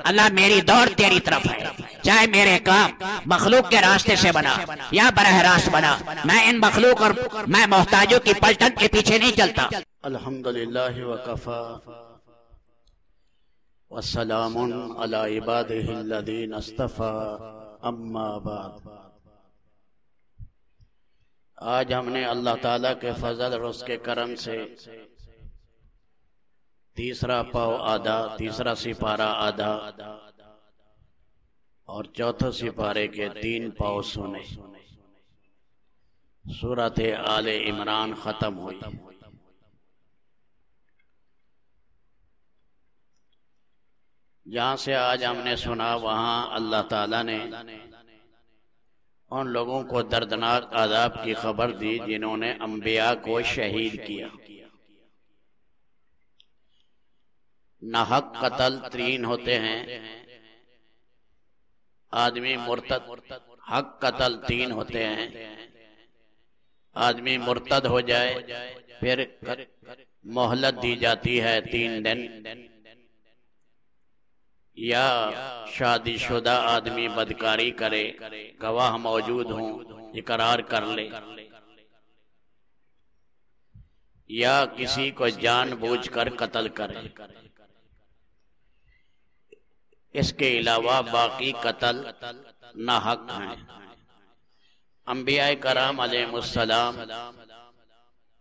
اللہ میری دوڑ تیری طرف ہے، چاہے میرے کام مخلوق کے راستے سے بنا یا براہ راست بنا، میں ان مخلوق اور میں محتاجوں کی پلٹن کے پیچھے نہیں چلتا۔ الحمدللہ وکفا والسلام علی عبادہ الذین اصطفی، اما بعد۔ آج ہم نے اللہ تعالیٰ کے فضل اور اس کے کرم سے تیسرا پاؤ آدھا، تیسرا سپارہ آدھا اور چوتھے سپارے کے 3 پاؤ سنے۔ سورۃ آل عمران ختم ہوئی۔ جہاں سے آج ہم نے سنا وہاں اللہ تعالیٰ نے ان لوگوں کو دردناک عذاب کی خبر دی جنہوں نے انبیاء کو شہید کیا۔ ناحق قتل 3 ہوتے ہیں، آدمی مرتد، حق قتل 3 ہوتے ہیں، آدمی مرتد ہو جائے پھر مہلت دی جاتی ہے 3 دن، یا شادی شدہ آدمی بدکاری کرے، گواہ موجود ہوں اقرار کر لے، یا کسی کو جان بوجھ کر قتل کرے۔ اس کے علاوہ باقی قتل ناحق ہیں۔ انبیاء کرام علیہ السلام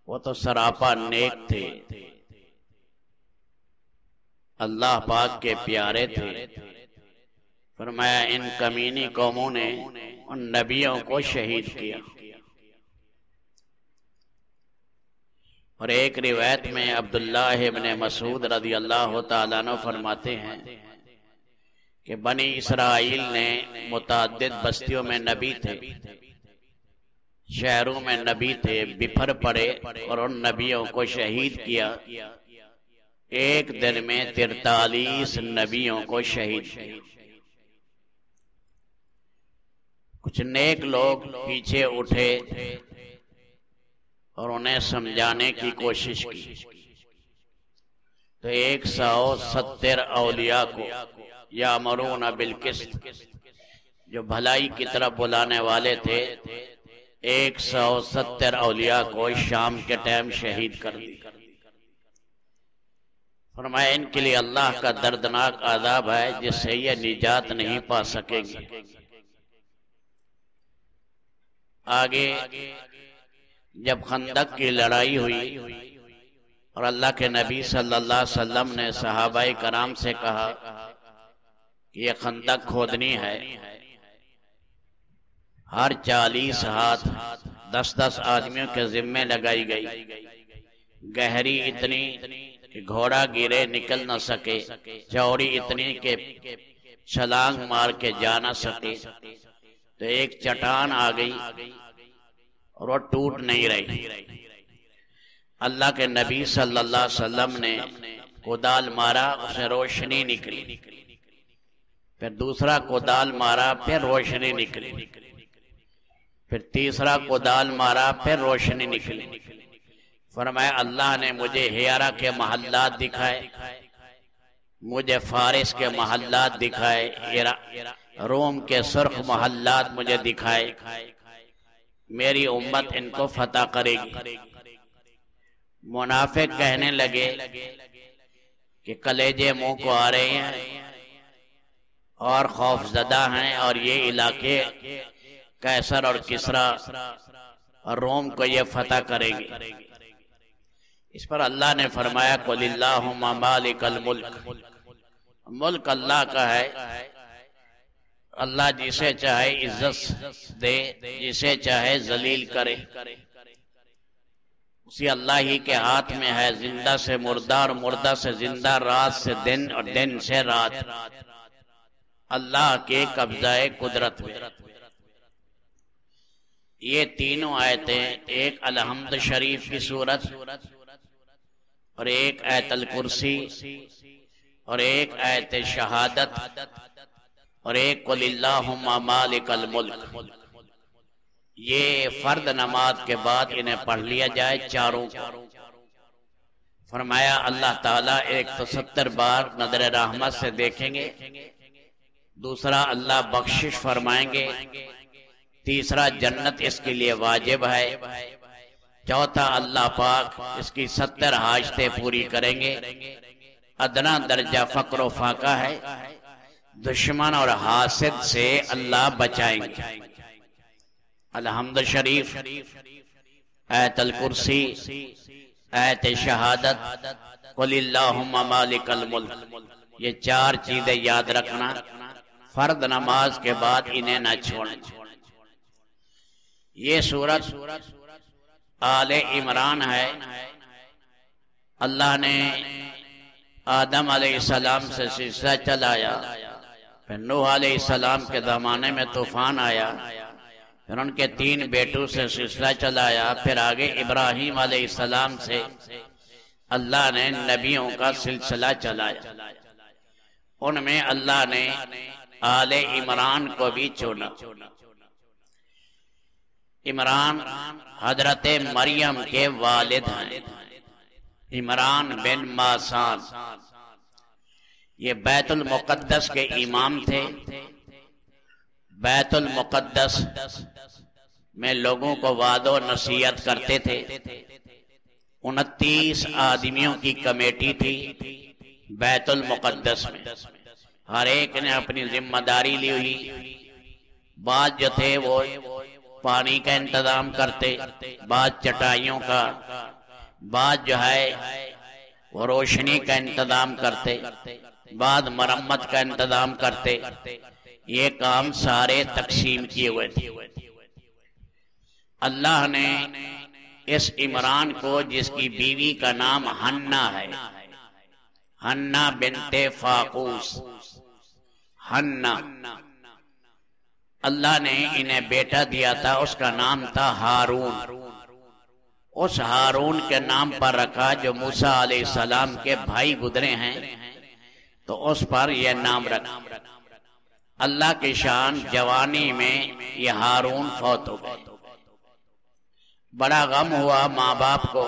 وہ تو سراپا نیک تھے، اللہ پاک کے پیارے تھے۔ فرمایا ان کمینی قوموں نے ان نبیوں کو شہید کیا۔ اور ایک روایت میں عبداللہ ابن مسعود رضی اللہ تعالیٰ عنہ فرماتے ہیں کہ بنی اسرائیل نے متعدد بستیوں میں نبی تھے، شہروں میں نبی تھے، بپھر پڑے اور ان نبیوں کو شہید کیا۔ ایک دن میں 43 نبیوں کو شہید کیا۔ کچھ نیک لوگ پیچھے اٹھے اور انہیں سمجھانے کی کوشش کی، تو 170 اولیاء کو یامرون بالقسط، جو بھلائی کی طرف بلانے والے تھے، 170 اولیاء کو شام کے ٹائم شہید کر دی۔ فرمایا ان کے لیے اللہ کا دردناک عذاب ہے جس سے یہ نجات نہیں پا سکیں گے۔ آگے جب خندق کی لڑائی ہوئی اور اللہ کے نبی صلی اللہ علیہ وسلم نے صحابہ کرام سے کہا کہ یہ خندق کھودنی ہے، ہر 40 ہاتھ 10 آدمیوں کے ذمے لگائی گئی، گہری اتنی کہ گھوڑا گرے نکل نہ سکے، چوڑی اتنی کہ چھلانگ مار کے جا نہ سکے، تو ایک چٹان آ گئی اور وہ ٹوٹ نہیں رہی۔ اللہ کے نبی صلی اللہ علیہ وسلم نے کدال مارا، اسے روشنی نکلی، پھر دوسرا کدال مارا، پھر روشنی نکلی، پھر تیسرا کدال مارا، پھر روشنی نکلی۔ فرمایا اللہ نے مجھے ہیرا کے محلات دکھائے، مجھے فارس کے محلات دکھائے، روم کے سرخ محلات مجھے دکھائے، میری امت ان کو فتح کرے گی۔ منافق کہنے لگے کہ کلیجے منہ کو آ رہے ہیں اور خوف زدہ ہیں، اور یہ علاقے قیصر اور کسریٰ اور روم کو یہ فتح کرے گی۔ اس پر اللہ نے فرمایا قُلِ اللَّهُمَّ مَالِكَ الْمُلْكِ، ملک اللہ کا ہے، اللہ جسے چاہے عزت دے، جسے چاہے ذلیل کرے، اسی اللہ ہی کے ہاتھ میں ہے، زندہ سے مردہ اور مردہ سے زندہ، رات سے دن اور دن سے رات، اللہ کے قبضہ قدرت میں۔ یہ تینوں آیتیں، ایک الحمد شریف کی صورت اور ایک آیت الکرسی اور ایک آیت شہادت اور ایک قُلِ اللَّهُمَّ مَالِكَ الْمُلْكِ، یہ فرد نماز کے بعد انہیں پڑھ لیا جائے چاروں کو۔ فرمایا اللہ تعالیٰ ایک تو 70 بار نظر رحمت سے دیکھیں گے، دوسرا اللہ بخشش فرمائیں گے، تیسرا جنت اس کے لیے واجب ہے، چوتھا اللہ پاک اس کی 70 حاجتیں پوری کریں گے، ادنا درجہ فقر و فاقہ ہے، دشمن اور حاسد سے اللہ بچائیں گے۔ الحمد شریف، آیت الکرسی، آیت شہادت، قل اللہم مالک الملک، یہ 4 چیزیں یاد رکھنا، فرض نماز کے بعد انہیں نہ چھوڑیں۔ یہ سورت آل عمران ہے۔ اللہ نے آدم علیہ السلام سے سلسلہ چلایا، پھر نوح علیہ السلام کے زمانے میں طوفان آیا، پھر ان کے 3 بیٹوں سے سلسلہ چلایا، پھر آگے ابراہیم علیہ السلام سے اللہ نے نبیوں کا سلسلہ چلایا۔ ان میں اللہ نے آل عمران کو بھی چنا۔ عمران حضرت مریم کے والد ہیں، عمران بن ماسان، یہ بیت المقدس کے امام تھے۔ بیت المقدس میں لوگوں کو وعظ و نصیحت کرتے تھے۔ 29 آدمیوں کی کمیٹی تھی بیت المقدس میں، ہر ایک نے اپنی ذمہ داری لی ہوئی۔ بعض جو تھے وہ پانی کا انتظام کرتے، بعض چٹائیوں کا، بعض جو ہے وہ روشنی کا انتظام کرتے، بعض مرمت کا انتظام کرتے۔ یہ کام سارے تقسیم کیے ہوئے تھے۔ اللہ نے اس عمران کو، جس کی بیوی کا نام حنا ہے، حنا بنت فاقوس، حنا، اللہ نے انہیں بیٹا دیا تھا، اس کا نام تھا ہارون۔ اس ہارون کے نام پر رکھا جو موسیٰ علیہ السلام کے بھائی گزرے ہیں، تو اس پر یہ نام رکھا۔ اللہ کی شان، جوانی میں یہ ہارون فوت ہو گئے، بڑا غم ہوا ماں باپ کو۔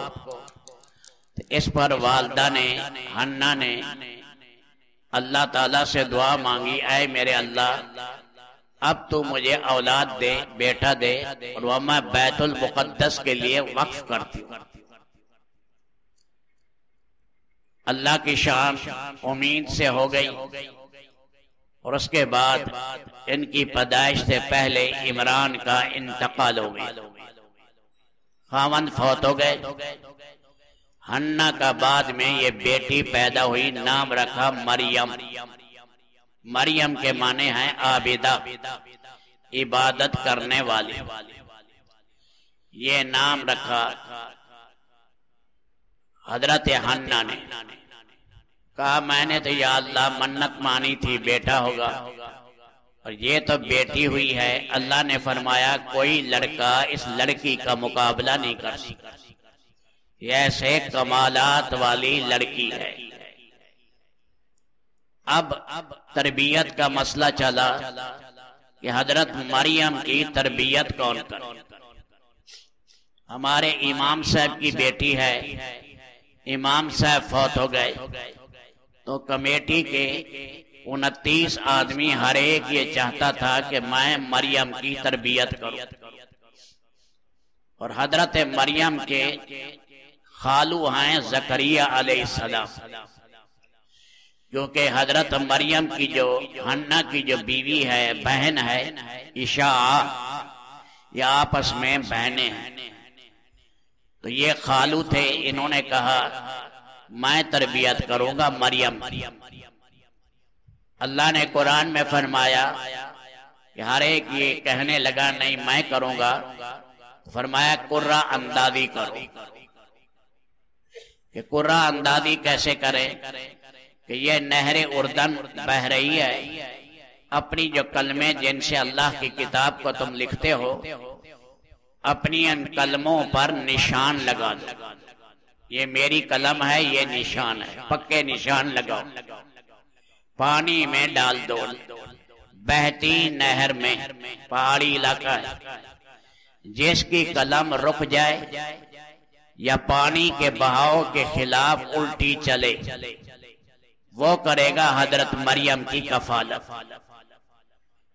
اس پر والدہ نے، حنا نے اللہ تعالیٰ سے دعا مانگی، اے میرے اللہ، اب تو مجھے اولاد دے، بیٹا دے، اور وہ میں بیت المقدس کے لیے وقف کرتی ہوں۔ اللہ کی شان امید سے ہو گئی، اور اس کے بعد ان کی پیدائش سے پہلے عمران کا انتقال ہو گیا، خاوند فوت ہو گئے۔ حنا کا بعد میں یہ بیٹی پیدا ہوئی، نام رکھا مریم۔ مریم کے معنی ہیں عابدہ، عبادت کرنے والی۔ یہ نام رکھا حضرت حنا نے۔ کہا میں نے تو یا اللہ منت مانی تھی بیٹا ہوگا، اور یہ تو بیٹی ہوئی ہے۔ اللہ نے فرمایا کوئی لڑکا اس لڑکی کا مقابلہ نہیں کر سکتا، یہ ایسے کمالات والی لڑکی ہے۔ اب تربیت کا مسئلہ چلا کہ حضرت مریم کی تربیت کون کرے۔ ہمارے امام صاحب کی بیٹی ہے، امام صاحب فوت ہو گئے، تو کمیٹی کے 29 آدمی ہر ایک یہ چاہتا تھا کہ میں مریم کی تربیت کروں، اور حضرت مریم کے خالو ہیں زکریا علیہ السلام، کیونکہ حضرت مریم کی جو حنا کی جو بیوی ہے، بہن ہے عشاء، یہ آپس میں بہنیں ہیں، تو یہ خالو تھے۔ انہوں نے کہا میں تربیت کروں گا مریم کی۔ اللہ نے قرآن میں فرمایا کہ ہر ایک یہ کہنے لگا نہیں میں کروں گا، فرمایا قرہ اندازی کرو۔ کہ قرہ اندازی کیسے کرے؟ کہ یہ نہر اردن بہ رہی ہے، اپنی جو کلمے جن سے اللہ کی کتاب کو تم لکھتے ہو، اپنی ان کلموں پر نشان لگا دو۔ یہ میری قلم ہے، یہ نشان ہے، پکے نشان لگاؤ، پانی میں ڈال دو، بہتی نہر میں، پہاڑی علاقہ ہے، جس کی قلم رک جائے یا پانی کے بہاؤ کے خلاف الٹی چلے، وہ کرے گا حضرت مریم کی کفالت۔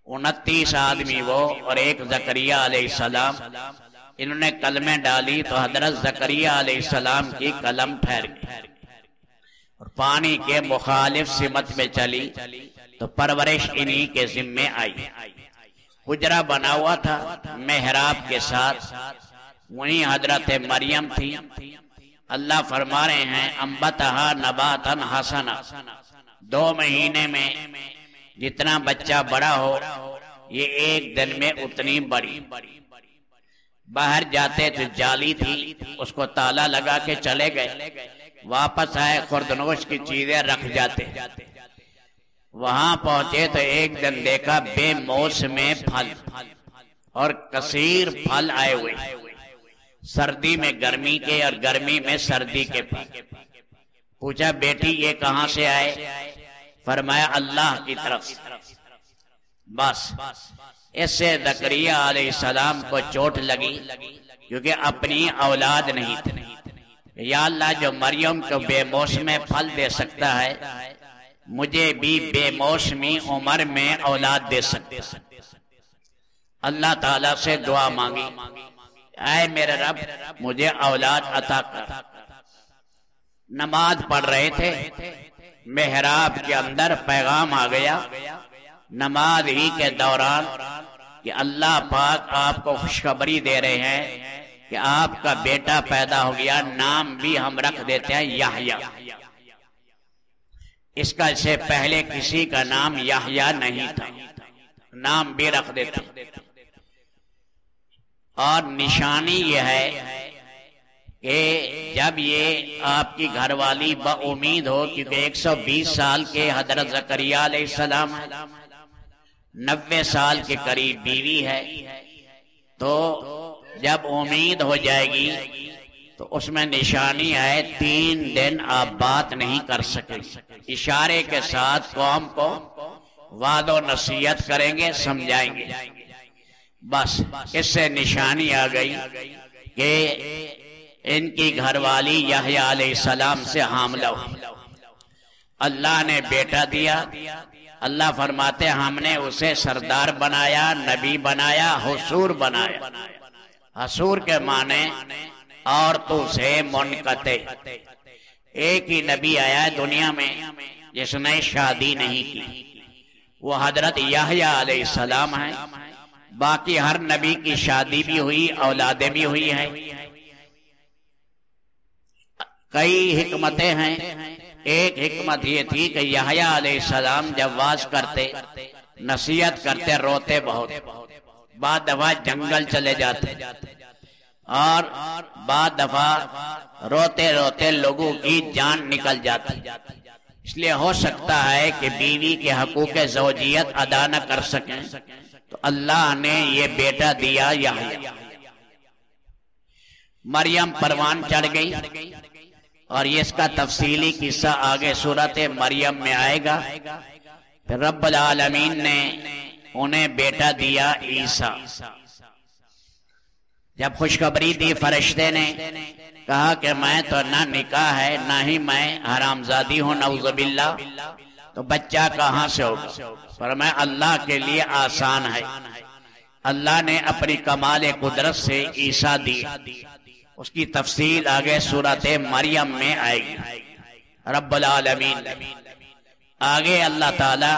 29 آدمی وہ اور ایک زکریا علیہ السلام، انہوں نے کلمیں ڈالی تو حضرت زکریا علیہ السلام کی قلم ٹھہر گئی اور پانی کے مخالف سمت میں چلی تو پرورش انہی کے ذمے آئی۔ حجرہ بنا ہوا تھا محراب کے ساتھ، وہیں حضرت مریم تھی۔ اللہ فرما رہے ہیں انبتہا نباتا حسنا، 2 مہینے میں جتنا بچہ بڑا ہو یہ ایک دن میں اتنی بڑی۔ باہر جاتے تو جالی تھی، اس کو تالا لگا کے چلے گئے، واپس آئے خوردنوش کی چیزیں رکھ جاتے۔ وہاں پہنچے تو ایک دن دیکھا بے موسم پھل اور کثیر پھل آئے ہوئے، سردی میں گرمی کے اور گرمی میں سردی کے پھل۔ پوچھا بیٹی یہ کہاں سے آئے؟ فرمایا اللہ کی طرف۔ بس اس سے زکریا علیہ السلام کو چوٹ لگی، کیونکہ اپنی اولاد نہیں تھی۔ یا اللہ جو مریم کو بے موسم پھل دے سکتا ہے، مجھے بھی بے موسمی عمر میں اولاد دے سکتے۔ اللہ تعالیٰ سے دعا مانگی، اے میرے رب مجھے اولاد عطا کر۔ نماز پڑھ رہے تھے، محراب کے اندر پیغام آ گیا نماز ہی کے دوران کہ اللہ پاک آپ کو خوشخبری دے رہے ہیں کہ آپ کا بیٹا پیدا ہو گیا، نام بھی ہم رکھ دیتے ہیں یحییٰ۔ اس کا سے پہلے کسی کا نام یحییٰ نہیں تھا، نام بھی رکھ دیتے۔ اور نشانی یہ ہے کہ جب یہ آپ کی گھر والی با امید ہو، کیونکہ 120 سال کے حضرت زکریا علیہ السلام ہے، 90 سال کے قریب بیوی ہے، تو جب امید ہو جائے گی تو اس میں نشانی ہے 3 دن آپ بات نہیں کر سکے، اشارے کے ساتھ قوم کو وعد و نصیحت کریں گے، سمجھائیں گے۔ بس اس سے نشانی آ گئی کہ ان کی گھر والی یحییٰ علیہ السلام سے حاملہ ہوئی۔ اللہ نے بیٹا دیا۔ اللہ فرماتے ہم نے اسے سردار بنایا، نبی بنایا، حصور بنایا۔ حصور کے معنی عورتوں سے منقطع۔ ایک ہی نبی آیا دنیا میں جس نے شادی نہیں کی، وہ حضرت یحییٰ علیہ السلام ہے۔ باقی ہر نبی کی شادی بھی ہوئی، اولادیں بھی ہوئی ہیں۔ کئی حکمتیں ہیں۔ ایک حکمت یہ تھی کہ یحییٰ علیہ السلام جب واز کرتے، نصیحت کرتے، روتے بہت، بعد دفعہ جنگل چلے جاتے اور بعد دفعہ روتے روتے لوگوں کی جان نکل جاتی۔ اس لیے ہو سکتا ہے کہ بیوی کے حقوق زوجیت ادا نہ کر سکیں، تو اللہ نے یہ بیٹا دیا یحییٰ۔ مریم پروان چڑھ گئی، اور یہ اس کا تفصیلی قصہ آگے سورۃ مریم میں آئے گا۔ پھر رب العالمین نے انہیں بیٹا دیا عیسیٰ۔ جب خوشخبری دی فرشتے نے، کہا کہ میں تو نہ نکاح ہے نہ ہی میں حرامزادی ہوں، نعوذ باللہ، تو بچہ کہاں سے ہوگا؟ فرمایا اللہ کے لیے آسان ہے۔ اللہ نے اپنی کمال قدرت سے عیسیٰ دی، اس کی تفصیل آگے سورۃ مریم میں آئے گی۔ رب العالمین آگے اللہ تعالی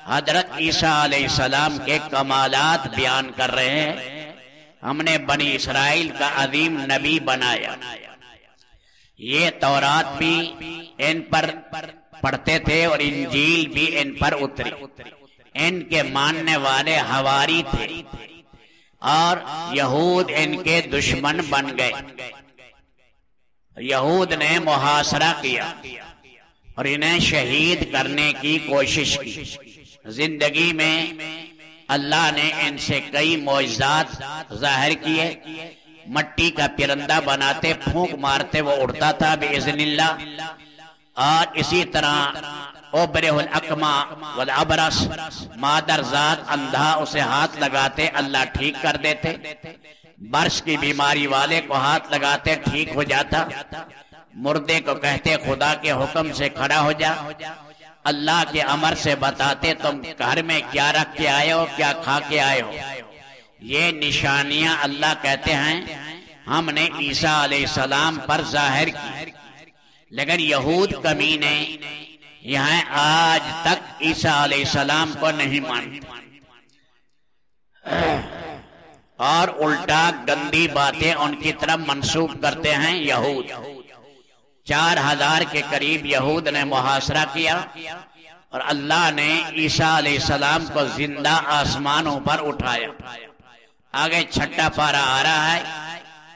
حضرت عیسیٰ علیہ السلام کے کمالات بیان کر رہے ہیں۔ ہم نے بنی اسرائیل کا عظیم نبی بنایا، یہ تورات بھی ان پر پڑھتے تھے اور انجیل بھی ان پر اتری۔ ان کے ماننے والے حواری تھے اور یہود ان کے دشمن بن گئے۔ یہود نے محاصرہ کیا اور انہیں شہید کرنے کی کوشش کی۔ زندگی میں اللہ نے ان سے کئی معجزات ظاہر کیے۔ مٹی کا پرندہ بناتے، پھونک مارتے وہ اڑتا تھا باذن اللہ، اور اسی طرح ابرہ الاکمہ والابرص، مادر ذات اندھا اسے ہاتھ لگاتے اللہ ٹھیک کر دیتے۔ برس کی بیماری والے کو ہاتھ لگاتے ٹھیک ہو جاتا، مردے کو کہتے خدا کے حکم سے کھڑا ہو جا، اللہ کے امر سے بتاتے تم گھر میں کیا رکھ کے آئے ہو، کیا کھا کے آئے ہو۔ یہ نشانیاں اللہ کہتے ہیں ہم نے عیسیٰ علیہ السلام پر ظاہر کی، لیکن یہود کمینے یہاں آج تک عیسیٰ علیہ السلام کو نہیں مانتے اور الٹا گندی باتیں ان کی طرف منسوب کرتے ہیں یہود۔ 4000 کے قریب یہود نے محاصرہ کیا اور اللہ نے عیسیٰ علیہ السلام کو زندہ آسمانوں پر اٹھایا۔ آگے 6واں پارہ آ رہا ہے،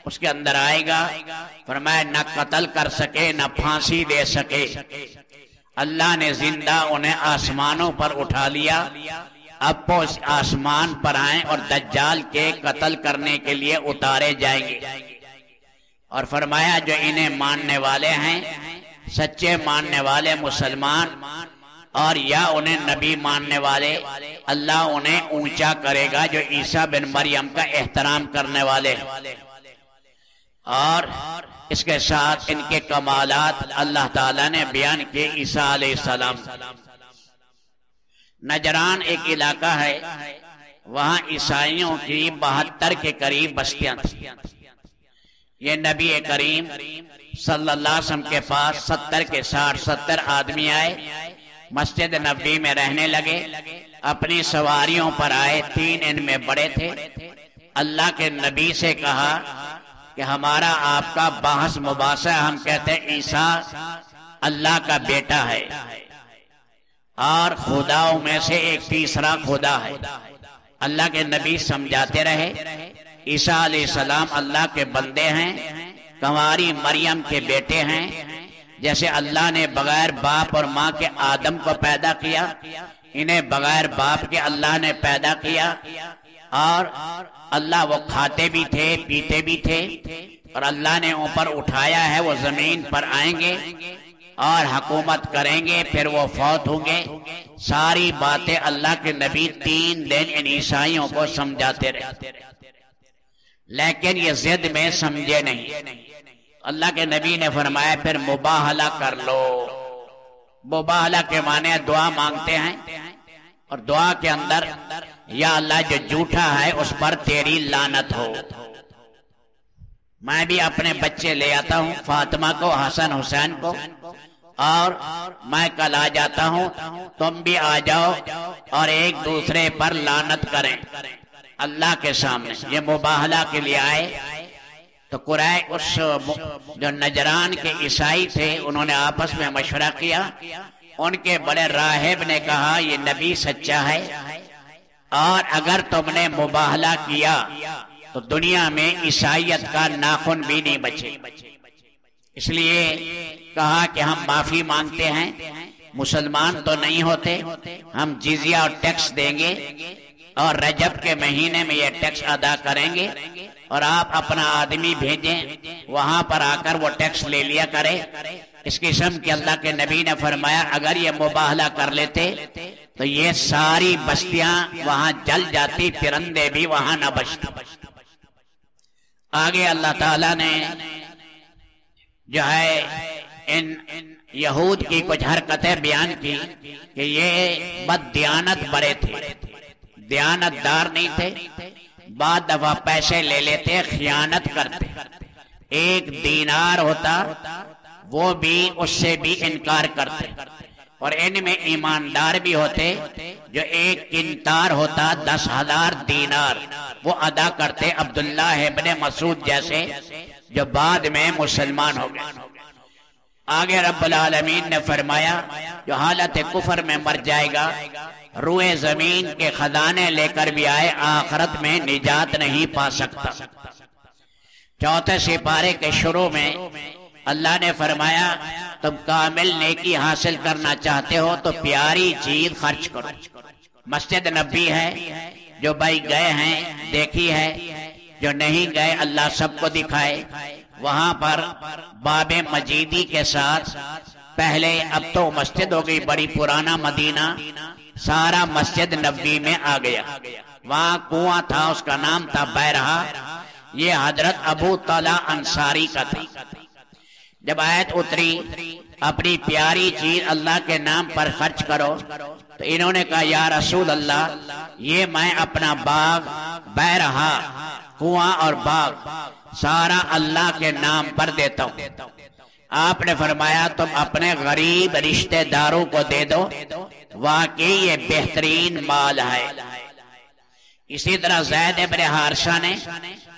اس کے اندر آئے گا، فرمایا نہ قتل کر سکے نہ پھانسی دے سکے، اللہ نے زندہ انہیں آسمانوں پر اٹھا لیا، اب وہ آسمان پر آئیں اور دجال کے قتل کرنے کے لیے اتارے جائیں گے۔ اور فرمایا جو انہیں ماننے والے ہیں، سچے ماننے والے مسلمان اور یا انہیں نبی ماننے والے، اللہ انہیں اونچا کرے گا جو عیسیٰ بن مریم کا احترام کرنے والے ہیں۔ اور اس کے ساتھ ان کے کمالات اللہ تعالیٰ نے بیان کیے عیسیٰ علیہ السلام۔ نجران ایک علاقہ ہے، وہاں عیسائیوں کی 72 کے قریب بستیاں تھیں۔ یہ نبی کریم صلی اللہ علیہ وسلم کے پاس 70 کے 60-70 آدمی آئے، مسجد نبوی میں رہنے لگے، اپنی سواریوں پر آئے، 3 ان میں بڑے تھے۔ اللہ کے نبی سے کہا کہ ہمارا آپ کا بحث مباحثہ، ہم کہتے ہیں عیسیٰ اللہ کا بیٹا ہے اور خداؤں میں سے ایک تیسرا خدا ہے۔ اللہ کے نبی سمجھاتے رہے عیسیٰ علیہ السلام اللہ کے بندے ہیں، کنواری مریم کے بیٹے ہیں، جیسے اللہ نے بغیر باپ اور ماں کے آدم کو پیدا کیا، انہیں بغیر باپ کے اللہ نے پیدا کیا، اور اللہ وہ کھاتے بھی تھے پیتے بھی تھے، اور اللہ نے اوپر اٹھایا ہے، وہ زمین پر آئیں گے اور حکومت کریں گے، پھر وہ فوت ہوں گے۔ ساری باتیں اللہ کے نبی 3 دن ان عیسائیوں کو سمجھاتے رہے، لیکن یہ ضد میں سمجھے نہیں۔ اللہ کے نبی نے فرمایا پھر مباہلہ کر لو۔ مباہلہ کے معنی دعا مانگتے ہیں، اور دعا کے اندر یا اللہ جو جھوٹا ہے اس پر تیری لعنت ہو۔ میں بھی اپنے بچے لے آتا ہوں، فاطمہ کو، حسن حسین کو، اور میں کل آ جاتا ہوں، تم بھی آ جاؤ اور ایک دوسرے پر لعنت کریں اللہ کے سامنے۔ یہ مباہلہ کے لیے آئے تو اس جو نجران کے عیسائی تھے انہوں نے آپس میں مشورہ کیا، ان کے بڑے راہب نے کہا یہ نبی سچا ہے، اور اگر تم نے مباہلہ کیا تو دنیا میں عیسائیت کا ناخن بھی نہیں بچے، اس لیے کہا کہ ہم معافی مانگتے ہیں، مسلمان تو نہیں ہوتے، ہم جزیہ اور ٹیکس دیں گے اور رجب کے مہینے میں یہ ٹیکس ادا کریں گے، اور آپ اپنا آدمی بھیجیں وہاں پر آ کر وہ ٹیکس لے لیا کرے۔ اس قسم کے اللہ کے نبی نے فرمایا اگر یہ مباہلہ کر لیتے تو یہ ساری بستیاں وہاں جل جاتی، پرندے بھی وہاں نہ بچتے۔ آگے اللہ تعالیٰ نے جو ہے ان یہود کی کچھ حرکتیں بیان کی کہ یہ بد دیانت بڑے تھے، دیانت دار نہیں تھے، بعد دفعہ پیسے لے لیتے، خیانت کرتے، 1 دینار ہوتا وہ بھی اس سے بھی انکار کرتے، اور ان میں ایماندار بھی ہوتے، جو 1 قنطار ہوتا 10,000 دینار وہ ادا کرتے، عبداللہ ابن مسعود جیسے جو بعد میں مسلمان ہو گئے۔ آگے رب العالمین نے فرمایا جو حالت کفر میں مر جائے گا، روئے زمین کے خزانے لے کر بھی آئے، آخرت میں نجات نہیں پا سکتا۔ 4 سپارے کے شروع میں اللہ نے فرمایا تم کامل نیکی حاصل کرنا چاہتے ہو تو پیاری چیز خرچ کرو۔ مسجد نبی ہے، جو بھائی گئے ہیں دیکھی ہے، جو نہیں گئے اللہ سب کو دکھائے، وہاں پر باب مجیدی کے ساتھ پہلے، اب تو مسجد ہو گئی بڑی پرانا مدینہ، سارا مسجد نبوی میں آ گیا۔ وہاں کنواں تھا، اس کا نام تھا بیرہا، یہ حضرت ابو طلحہ انصاری کا تھا۔ جب آیت اتری اپنی پیاری چیز اللہ کے نام پر خرچ کرو، تو انہوں نے کہا یا رسول اللہ، یہ میں اپنا باغ، بیرہا، کنواں اور باغ سارا اللہ کے نام پر دیتا ہوں۔ آپ نے فرمایا تم اپنے غریب رشتہ داروں کو دے دو، واقعی یہ بہترین مال ہے۔ اسی طرح زید ابن حارثہ نے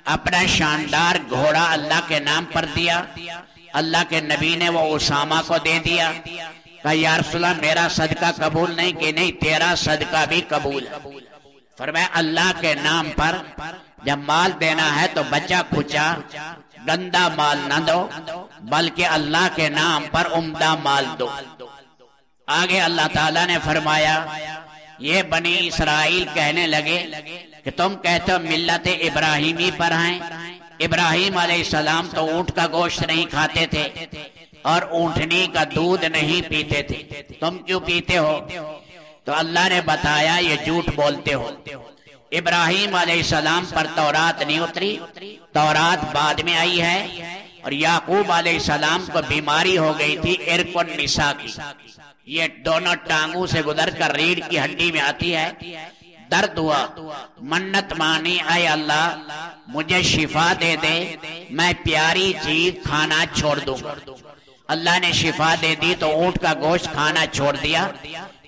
اپنا شاندار گھوڑا اللہ کے نام پر دیا، اللہ کے نبی نے وہ اسامہ کو دے دیا۔ کہا یا رسول اللہ میرا صدقہ قبول نہیں؟ کہ نہیں، تیرا صدقہ بھی قبول ہے۔ فرمایا اللہ کے نام پر جب مال دینا ہے تو بچا کھچا گندا مال نہ دو، بلکہ اللہ کے نام پر عمدہ مال دو۔ آگے اللہ تعالیٰ نے فرمایا یہ بنی اسرائیل کہنے لگے کہ تم کہتے ہو ملت ابراہیمی پر ہیں، ابراہیم علیہ السلام تو اونٹ کا گوشت نہیں کھاتے تھے اور اونٹنی کا دودھ نہیں پیتے تھے، تم کیوں پیتے ہو؟ تو اللہ نے بتایا یہ جھوٹ بولتے ہو۔ ابراہیم علیہ السلام پر تورات نہیں اتری، تورات بعد میں آئی ہے، اور یعقوب علیہ السلام کو بیماری ہو گئی تھی ارق النساء کی، یہ دونوں ٹانگوں سے گزر کر ریڑھ کی ہڈی میں آتی ہے۔ درد ہوا، منت مانی اے اللہ مجھے شفا دے دے، میں پیاری چیز کھانا چھوڑ دوں گا۔ اللہ نے شفا دے دی تو اونٹ کا گوشت کھانا چھوڑ دیا۔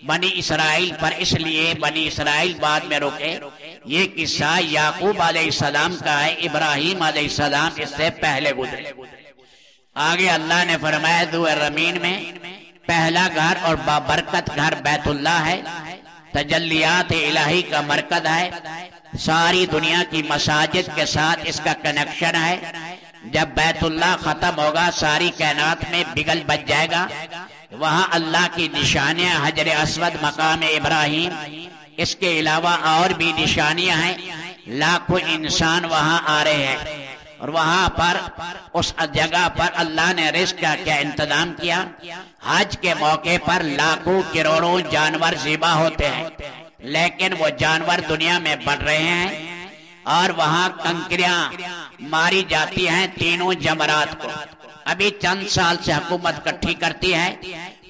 بنی اسرائیل پر اس لیے بنی اسرائیل بعد میں رکے۔ یہ قصہ یعقوب علیہ السلام کا ہے، ابراہیم علیہ السلام اس سے پہلے گزرے۔ آگے اللہ نے فرمایا ذو الرمین میں پہلا گھر اور بابرکت گھر بیت اللہ ہے، تجلیات الہی کا مرکز ہے، ساری دنیا کی مساجد کے ساتھ اس کا کنیکشن ہے۔ جب بیت اللہ ختم ہوگا ساری کائنات میں بگل بچ جائے گا۔ وہاں اللہ کی نشانیاں حجر اسود، مقام ابراہیم، اس کے علاوہ اور بھی نشانیاں ہیں، لاکھوں انسان وہاں آ رہے ہیں، اور وہاں پر اس جگہ پر اللہ نے رزق کا کیا انتظام کیا۔ حج کے موقع پر لاکھوں کروڑوں جانور ذبح ہوتے ہیں، لیکن وہ جانور دنیا میں بڑھ رہے ہیں، اور وہاں کنکریاں ماری جاتی ہیں تینوں جمرات کو۔ ابھی چند سال سے حکومت کٹھی کرتی ہے،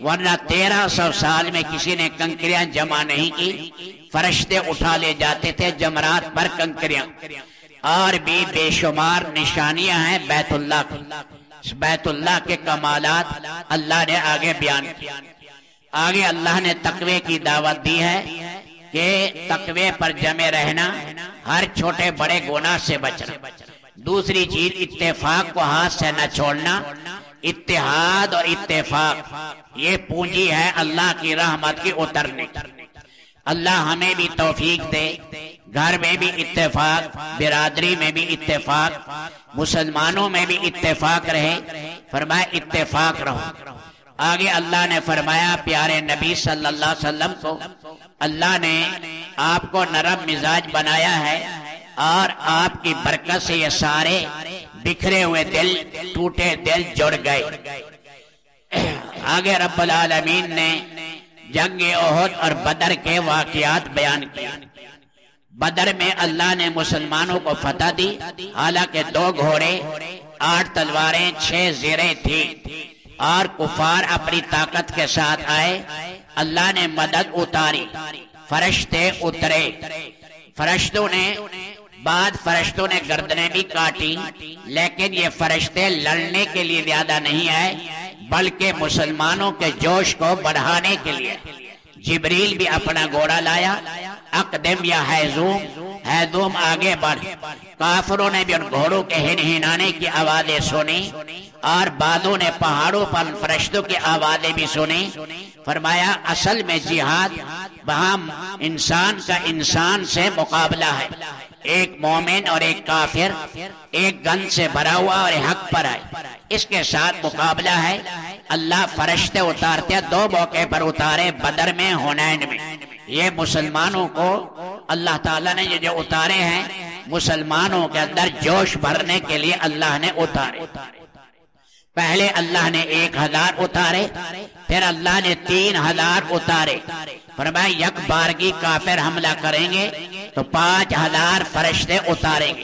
ورنہ 1300 سال میں کسی نے کنکریاں جمع نہیں کی۔ فرشتے اٹھا لے جاتے تھے جمرات پر کنکریاں۔ اور بھی بے شمار نشانیاں ہیں بیت اللہ کی، بیت اللہ کے کمالات اللہ نے آگے بیان کیا۔ آگے اللہ نے تقوی کی دعوت دی ہے کہ تقوی پر جمے رہنا، ہر چھوٹے بڑے گناہ سے بچنا۔ دوسری چیز اتفاق کو ہاتھ سے نہ چھوڑنا۔ اتحاد اور اتفاق یہ پونجی ہے اللہ کی رحمت کی اترنے۔ اللہ ہمیں بھی توفیق دے، گھر میں بھی اتفاق، برادری میں بھی اتفاق، مسلمانوں میں بھی اتفاق رہے۔ فرمایا اتفاق رہو۔ آگے اللہ نے فرمایا پیارے نبی صلی اللہ علیہ وسلم کو اللہ نے آپ کو نرم مزاج بنایا ہے، اور آپ کی برکت سے یہ سارے بکھرے ہوئے دل، ٹوٹے دل جڑ گئے۔ آگے رب العالمین نے جنگ احد اور بدر کے واقعات بیان کیے۔ بدر میں اللہ نے مسلمانوں کو فتح دی، حالانکہ 2 گھوڑے، 8 تلواریں، 6 زریں تھی، اور کفار اپنی طاقت کے ساتھ آئے۔ اللہ نے مدد اتاری، فرشتے اترے، بعد فرشتوں نے گردنیں بھی کاٹی، لیکن یہ فرشتے لڑنے کے لیے زیادہ نہیں آئے، بلکہ مسلمانوں کے جوش کو بڑھانے کے لیے۔ جبریل بھی اپنا گھوڑا لایا، اقدم یا حیزوم آگے بڑھ۔ کافروں نے بھی ان گھوڑوں کے ہنہنانے کی آوازیں سنی، اور بعضوں نے پہاڑوں پر فرشتوں کی آوازیں بھی سنی۔ فرمایا اصل میں جہاد وہاں انسان کا انسان سے مقابلہ ہے، ایک مومن اور ایک کافر، ایک گن سے بھرا ہوا اور حق پر ہے، اس کے ساتھ مقابلہ ہے۔ اللہ فرشتے اتارتے، 2 موقع پر اتارے، بدر میں، حنین میں۔ یہ مسلمانوں کو اللہ تعالیٰ نے یہ جو اتارے ہیں، مسلمانوں کے اندر جوش بھرنے کے لیے اللہ نے اتارے۔ پہلے اللہ نے 1000 اتارے، پھر اللہ نے 3000 اتارے۔ فرمایا یک بارگی کافر حملہ کریں گے تو 5000 فرشتے اتاریں گے،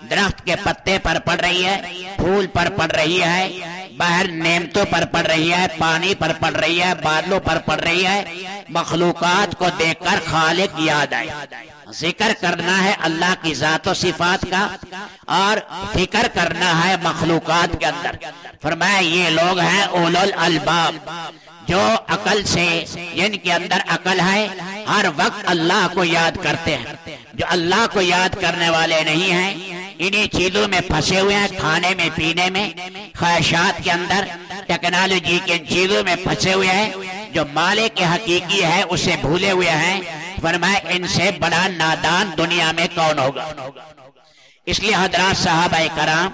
درخت کے پتے پر پڑ رہی ہے، پھول پر پڑ رہی ہے، باہر نعمتوں پر پڑ رہی ہے، پانی پر پڑ رہی ہے، بادلوں پر پڑ رہی ہے، مخلوقات کو دیکھ کر خالق یاد آئے۔ ذکر کرنا ہے اللہ کی ذات و صفات کا اور فکر کرنا ہے مخلوقات کے اندر۔ فرمایا یہ لوگ ہیں اولو الالباب، جو عقل سے، جن کے اندر عقل ہے، ہر وقت اللہ کو یاد کرتے ہیں۔ جو اللہ کو یاد کرنے والے نہیں ہیں، انہی چیزوں میں پھنسے ہوئے ہیں، کھانے میں، پینے میں، خواہشات کے اندر، ٹیکنالوجی کے چیزوں میں پھنسے ہوئے ہیں، جو مالک حقیقی ہے اسے بھولے ہوئے ہیں۔ فرمایا ان سے بڑا نادان دنیا میں کون ہوگا۔ اس لیے حضرات صحابہ کرام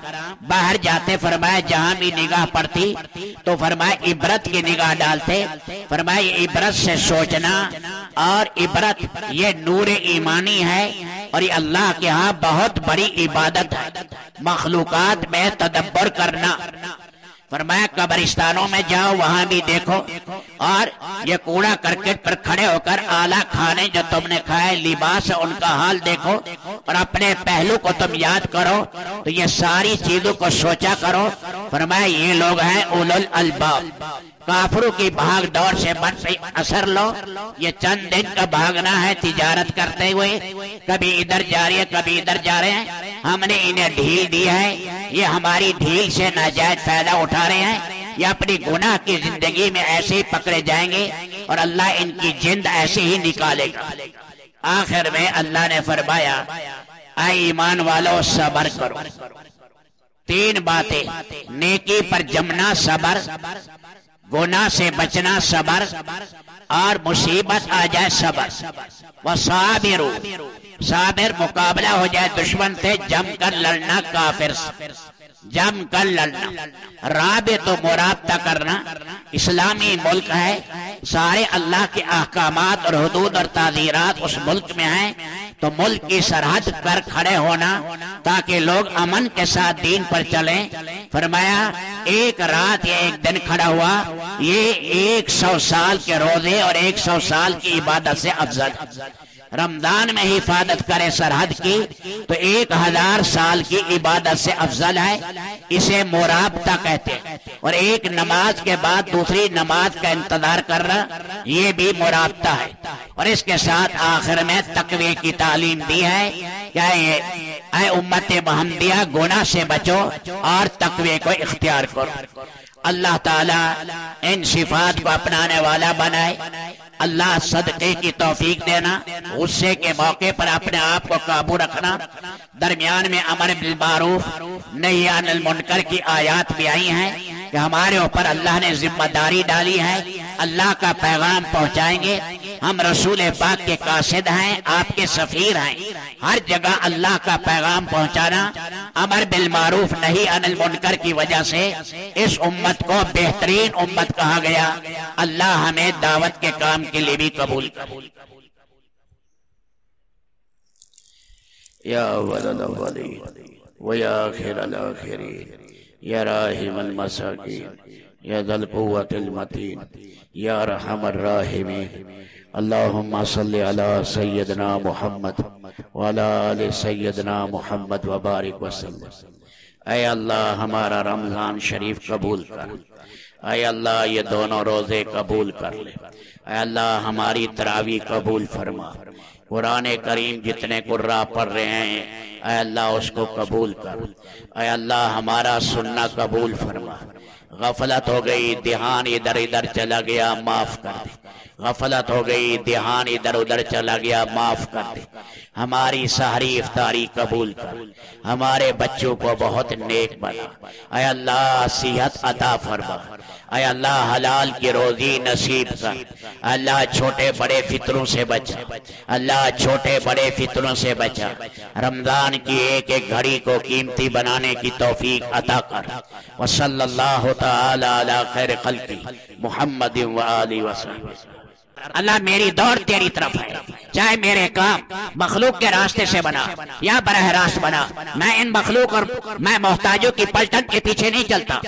باہر جاتے، فرمایا جہاں بھی نگاہ پڑتی تو فرمایا عبرت کی نگاہ ڈالتے۔ فرمایا عبرت سے سوچنا، اور عبرت یہ نور ایمانی ہے، اور یہ اللہ کے ہاں بہت بڑی عبادت ہے، مخلوقات میں تدبر کرنا۔ فرمایا قبرستانوں میں جاؤ، وہاں بھی دیکھو، اور یہ کوڑا کرکٹ پر کھڑے ہو کر اعلیٰ کھانے جو تم نے کھائے، لباس ان کا حال دیکھو، اور اپنے پہلو کو تم یاد کرو، تو یہ ساری چیزوں کو سوچا کرو۔ فرمایا یہ لوگ ہیں اولو الالباب۔ کافروں کی بھاگ دوڑ سے بچ اثر لو، یہ چند دن کا بھاگنا ہے تجارت کرتے ہوئے، کبھی ادھر جا رہی ہے، کبھی ادھر جا رہے ہیں، ہم نے انہیں ڈھیل دی ہے، یہ ہماری ڈھیل سے ناجائز فائدہ اٹھا رہے ہیں، یہ اپنی گناہ کی زندگی میں ایسے ہی پکڑے جائیں گے، اور اللہ ان کی جند ایسے ہی نکالے گا۔ آخر میں اللہ نے فرمایا اے ایمان والو صبر کرو۔ تین باتیں، نیکی پر جمنا صبر، گناہ سے بچنا صبر، اور مصیبت آ جائے صبر۔ وصابروا، صابر مقابلہ ہو جائے دشمن سے، جم کر لڑنا کافر سے، جم کر لڑنا۔ رابط و مرابطہ کرنا، اسلامی ملک ہے، سارے اللہ کے احکامات اور حدود اور تعزیرات اس ملک میں ہیں، تو ملک کی سرحد پر کھڑے ہونا تاکہ لوگ امن کے ساتھ دین پر چلیں۔ فرمایا ایک رات یا ایک دن کھڑا ہوا، یہ 100 سال کے روزے اور 100 سال کی عبادت سے افضل۔ رمضان میں حفاظت کرے سرحد کی تو 1000 سال کی عبادت سے افضل ہے، اسے مرابطہ کہتے ہیں۔ اور ایک نماز کے بعد دوسری نماز کا انتظار کرنا، یہ بھی مرابطہ ہے۔ اور اس کے ساتھ آخر میں تقوی کی تعلیم دی ہے کہ اے امت محمدیہ گناہ سے بچو اور تقوی کو اختیار کرو۔ اللہ تعالیٰ ان صفات کو اپنانے والا بنائے۔ اللہ صدقے کی توفیق دینا، غصے کے موقع پر اپنے آپ کو قابو رکھنا، درمیان میں امر بالمعروف نہی عن المنکر کی آیات بھی آئی ہیں کہ ہمارے اوپر اللہ نے ذمہ داری ڈالی ہے، اللہ کا پیغام پہنچائیں گے۔ ہم رسول پاک کے قاصد ہیں، آپ کے سفیر ہیں، ہر جگہ اللہ کا پیغام پہنچانا، امر بالمعروف نہی عن المنکر کی وجہ سے اس امت کو بہترین امت کہا گیا۔ اللہ ہمیں دعوت کے کام کے لیے بھی قبول کرے۔ یا اول الاولین و یا آخر الاخرین یا راحم المساکین یا ذا القوة المتین یا ارحم الراحمین۔ اللہم صلی علی سیدنا محمد وعلی آل سیدنا محمد وبارک وسلم۔ اے اللہ ہمارا رمضان شریف قبول کر، اے اللہ یہ دونوں روزے قبول کر لے، اے اللہ ہماری تراویح قبول فرما، قرآن کریم جتنے قرآن پڑھ رہے ہیں اے اللہ اس کو قبول کر، اے اللہ ہمارا سننا قبول فرما۔ غفلت ہو گئی، دھیان ادھر ادھر چلا گیا، معاف کر دے۔ غفلت ہو گئی، دھیان ادھر ادھر چلا گیا، معاف کر دے۔ ہماری سحری افطاری قبول کر، ہمارے بچوں کو بہت نیک بنا، اے اللہ صحت عطا فرما، اے اللہ حلال کی روزی نصیب کر، اللہ چھوٹے بڑے فطروں سے بچا، اللہ چھوٹے بڑے فطروں سے بچا، رمضان کی ایک ایک گھڑی کو قیمتی بنانے کی توفیق عطا کر۔ وصلی اللہ تعالی علی خیر خلقی محمد و آلہ وسلم۔ اللہ میری دوڑ تیری طرف ہے، چاہے میرے کام مخلوق کے راستے سے بنا یا براہ راست بنا، میں ان مخلوق اور میں محتاجوں کی پلٹن کے پیچھے نہیں چلتا۔